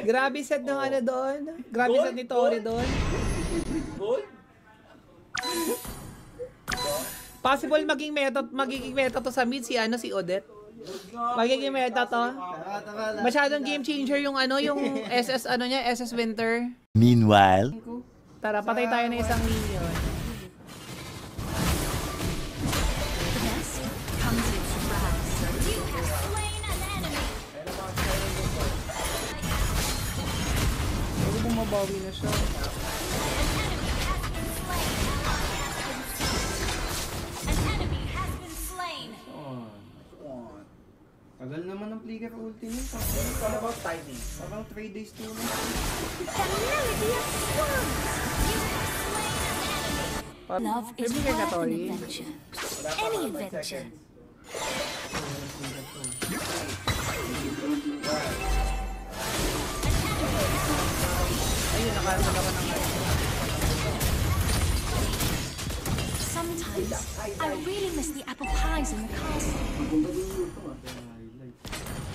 Grabe set ng ano doon. Grabe set ni Tori doon. Possible magiging meta to sa mid si Odette. Magiging meta to. Masyadong game changer yung yung SS SS Winter. Meanwhile, tara patay tayo ng isang minion. Huwag mong mabawi na siya. Tagal naman ng flicker ultimate. What about timing? Parang 3 days to na. Love is worth an adventure. Any adventure. Ayun, nakaroon naman ng Sometimes, I really miss the apple pies in the castle.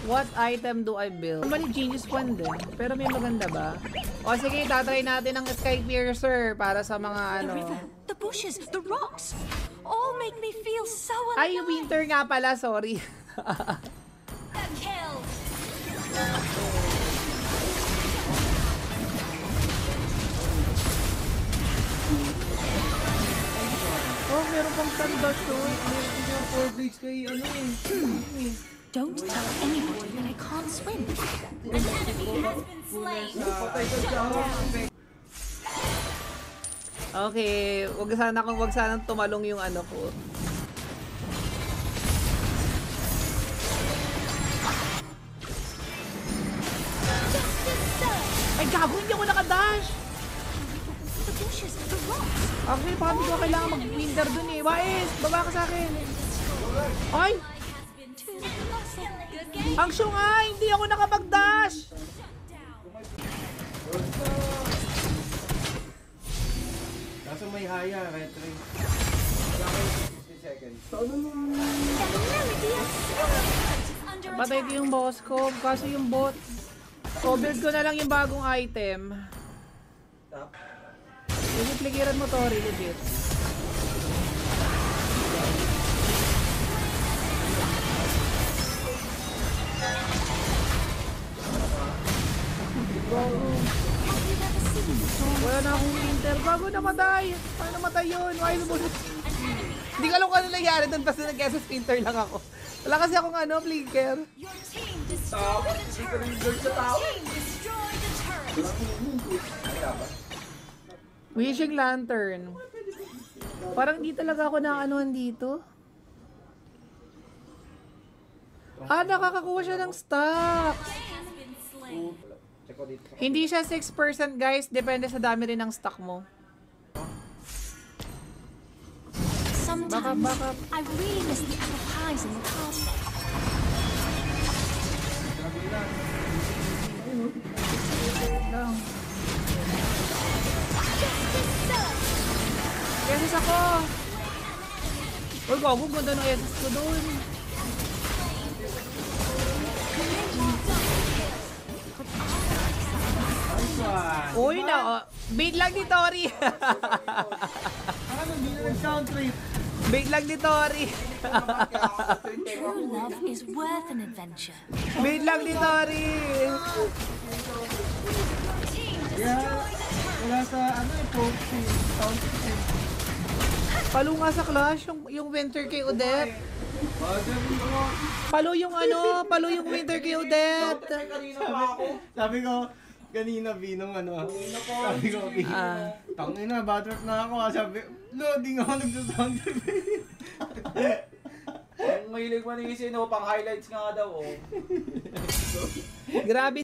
What item do I build? Normally Genius One din, pero may maganda ba? O sige, tatry natin ang Sky Piercer para sa mga The river, the bushes, the rocks, all make me feel so alive. Ay, Winter nga pala, sorry. The kill. Oh, meron pang sandal to. Meron yung 4 blades kay Don't tell anybody that I can't swim. An enemy has been slain. Okay, wag sanang tumalong yung ko. Ay, gago, hindi ako nakadash! The bushes, the rocks. Actually, baka hindi ko kailangan mag-winter dun eh. Wais, baba ka sa akin. Ay! Ang syungay! Hindi ako nakapag-dash! Kaso may haya, retry. Patay ko yung boss ko. Kaso yung bot. So, build ko na lang yung bagong item. Pligiran mo, Tori, legit. Wala na akong winter. Bago namatay. Paano namatay yun? Why lumulot? Hindi ko alam kung ano nangyari doon. Basta nag-SS winter lang ako. Wala kasi akong flicker. Hindi ko rin build sa tao. Wishing Lantern. Parang di talaga ako nakaanuhan dito. Ah, nakakakuha siya ng stocks. Hindi siya 6% guys. Depende sa dami rin ng stock mo. Sometimes, I really miss the apple pies in the castle. Lang. Yesus ako! Uy, gago, ganda ng Yesus ko doon. Uy, bait lang ni Tori. Bait lang ni Tori. True love is worth an adventure. Bait lang ni Tori. Wala sa Palo nga sa Clash, yung Winter kay Odette. Palo yung Winter kay Odette. Sabi ko, kanina Binong sabi ko, tangina, bad trip na ako. Sabi, loading ako nagsasound trip. Ang mahilig man isin, pang highlights nga daw. Grabe.